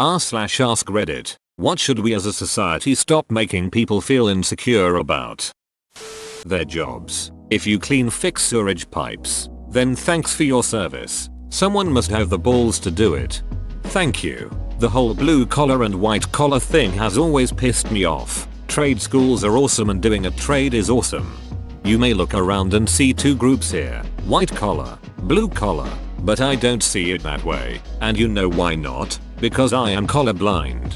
r/ask Reddit. What should we as a society stop making people feel insecure about? Their jobs. If you clean fix sewage pipes, then thanks for your service. Someone must have the balls to do it. Thank you. The whole blue collar and white collar thing has always pissed me off. Trade schools are awesome and doing a trade is awesome. You may look around and see two groups here, white collar, blue collar, but I don't see it that way. And you know why not? Because I am colorblind.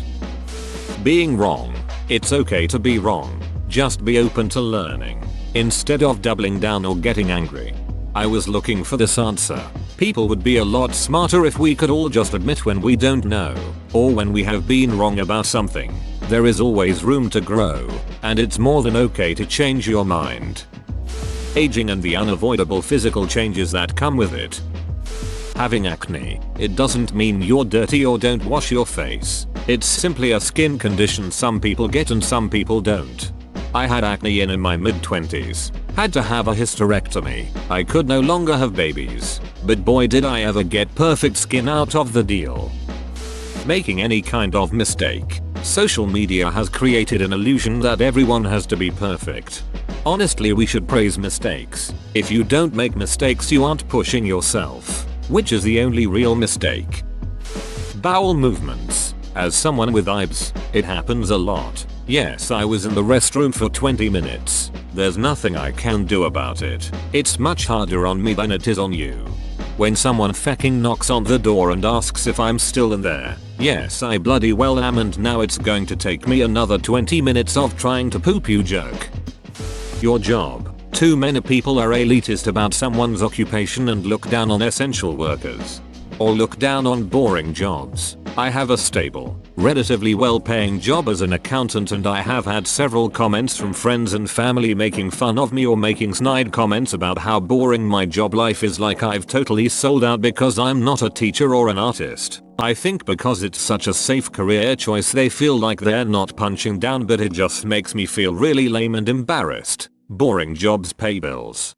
Being wrong. It's okay to be wrong. Just be open to learning, instead of doubling down or getting angry. I was looking for this answer. People would be a lot smarter if we could all just admit when we don't know, or when we have been wrong about something. There is always room to grow, and it's more than okay to change your mind. Aging and the unavoidable physical changes that come with it. Having acne, it doesn't mean you're dirty or don't wash your face. It's simply a skin condition some people get and some people don't. I had acne in my mid-20s. Had to have a hysterectomy. I could no longer have babies. But boy did I ever get perfect skin out of the deal. Making any kind of mistake. Social media has created an illusion that everyone has to be perfect. Honestly, we should praise mistakes. If you don't make mistakes, you aren't pushing yourself, which is the only real mistake. Bowel movements. As someone with IBS, it happens a lot. Yes, I was in the restroom for 20 minutes. There's nothing I can do about it. It's much harder on me than it is on you. When someone fucking knocks on the door and asks if I'm still in there, yes, I bloody well am, and now it's going to take me another 20 minutes of trying to poop, you jerk. Your job. Too many people are elitist about someone's occupation and look down on essential workers. Or look down on boring jobs. I have a stable, relatively well-paying job as an accountant, and I have had several comments from friends and family making fun of me or making snide comments about how boring my job life is, like I've totally sold out because I'm not a teacher or an artist. I think because it's such a safe career choice they feel like they're not punching down, but it just makes me feel really lame and embarrassed. Boring jobs pay bills.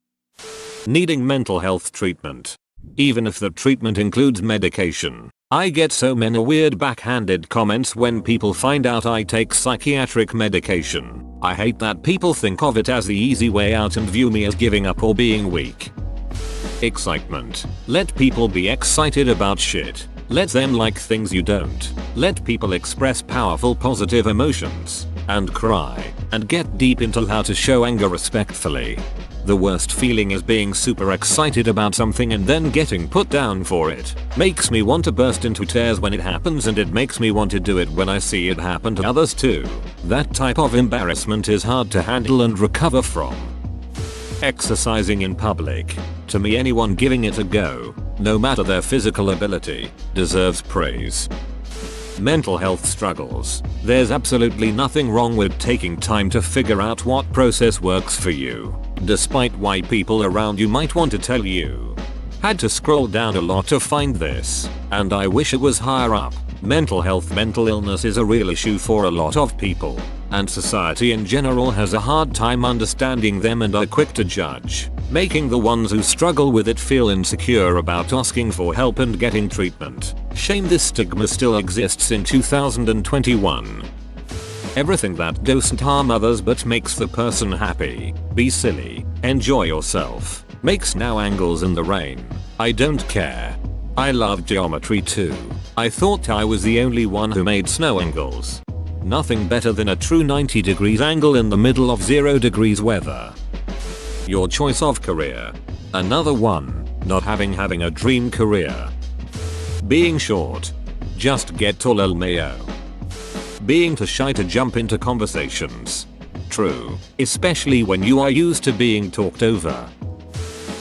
Needing mental health treatment. Even if the treatment includes medication. I get so many weird backhanded comments when people find out I take psychiatric medication. I hate that people think of it as the easy way out and view me as giving up or being weak. Excitement. Let people be excited about shit. Let them like things you don't. Let people express powerful positive emotions. And cry. And get deep into how to show anger respectfully. The worst feeling is being super excited about something and then getting put down for it. Makes me want to burst into tears when it happens, and it makes me want to do it when I see it happen to others too. That type of embarrassment is hard to handle and recover from. Exercising in public. To me, anyone giving it a go, no matter their physical ability, deserves praise. Mental health struggles. There's absolutely nothing wrong with taking time to figure out what process works for you, despite why people around you might want to tell you. Had to scroll down a lot to find this, and I wish it was higher up. Mental illness is a real issue for a lot of people, and society in general has a hard time understanding them and are quick to judge, making the ones who struggle with it feel insecure about asking for help and getting treatment. Shame this stigma still exists in 2021. Everything that doesn't harm others but makes the person happy. Be silly. Enjoy yourself. Makes now angles in the rain. I don't care. I love geometry too. I thought I was the only one who made snow angles. Nothing better than a true 90 degrees angle in the middle of 0 degrees weather. Your choice of career. Another one. Not having a dream career. Being short. Just get tall, LMAO. Being too shy to jump into conversations. True. Especially when you are used to being talked over.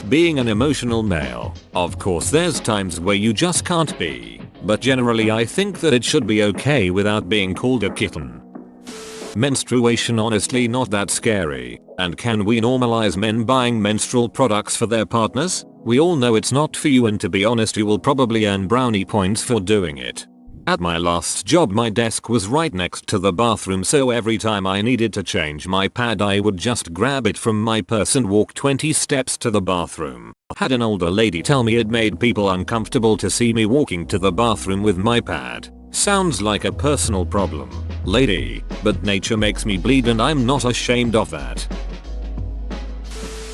Being an emotional male. Of course there's times where you just can't be, but generally I think that it should be okay without being called a kitten. Menstruation, honestly not that scary, and can we normalize men buying menstrual products for their partners? We all know it's not for you, and to be honest you will probably earn brownie points for doing it. At my last job my desk was right next to the bathroom, so every time I needed to change my pad I would just grab it from my purse and walk 20 steps to the bathroom. Had an older lady tell me it made people uncomfortable to see me walking to the bathroom with my pad. Sounds like a personal problem, lady, but nature makes me bleed and I'm not ashamed of that.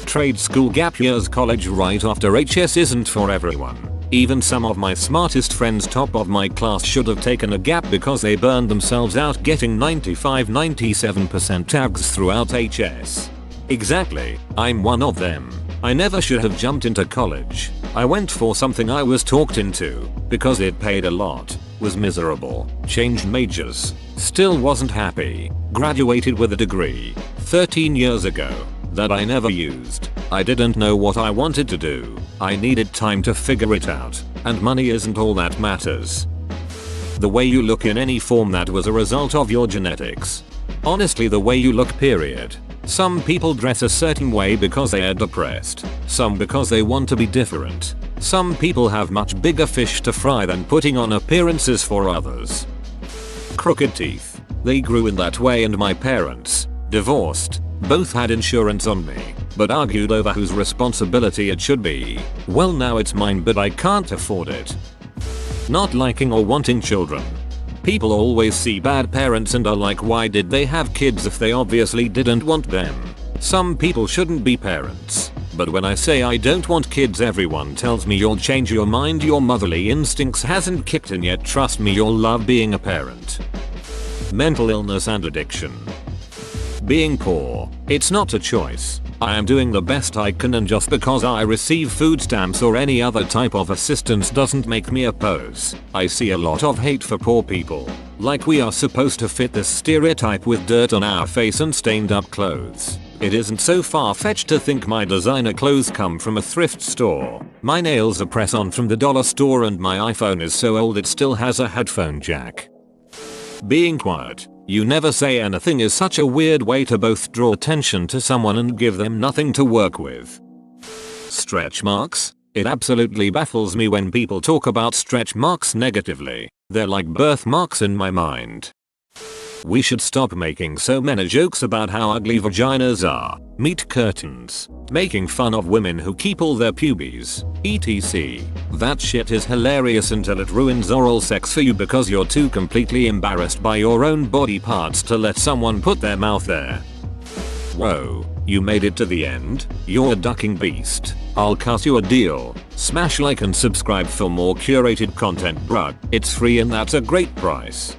Trade school gap years. College right after HS isn't for everyone. Even some of my smartest friends top of my class should have taken a gap because they burned themselves out getting 95-97% tags throughout HS. Exactly, I'm one of them. I never should have jumped into college. I went for something I was talked into because it paid a lot, was miserable, changed majors, still wasn't happy, graduated with a degree 13 years ago that I never used. I didn't know what I wanted to do. I needed time to figure it out, and money isn't all that matters. The way you look in any form, that was a result of your genetics. Honestly, the way you look, period. Some people dress a certain way because they are depressed, some because they want to be different. Some people have much bigger fish to fry than putting on appearances for others. Crooked teeth. They grew in that way, and my parents, divorced, both had insurance on me, but argued over whose responsibility it should be. Well, now it's mine, but I can't afford it. Not liking or wanting children. People always see bad parents and are like, why did they have kids if they obviously didn't want them? Some people shouldn't be parents. But when I say I don't want kids, everyone tells me you'll change your mind. Your motherly instincts hasn't kicked in yet. Trust me, you'll love being a parent. Mental illness and addiction. Being poor, it's not a choice. I am doing the best I can, and just because I receive food stamps or any other type of assistance doesn't make me oppose. I see a lot of hate for poor people. Like we are supposed to fit this stereotype with dirt on our face and stained up clothes. It isn't so far-fetched to think my designer clothes come from a thrift store. My nails are press-on from the dollar store, and my iPhone is so old it still has a headphone jack. Being quiet. You never say anything is such a weird way to both draw attention to someone and give them nothing to work with. Stretch marks? It absolutely baffles me when people talk about stretch marks negatively. They're like birthmarks in my mind. We should stop making so many jokes about how ugly vaginas are. Meat curtains. Making fun of women who keep all their pubes. etc. That shit is hilarious until it ruins oral sex for you because you're too completely embarrassed by your own body parts to let someone put their mouth there. Whoa, you made it to the end? You're a ducking beast. I'll cut you a deal. Smash like and subscribe for more curated content, bruh. It's free and that's a great price.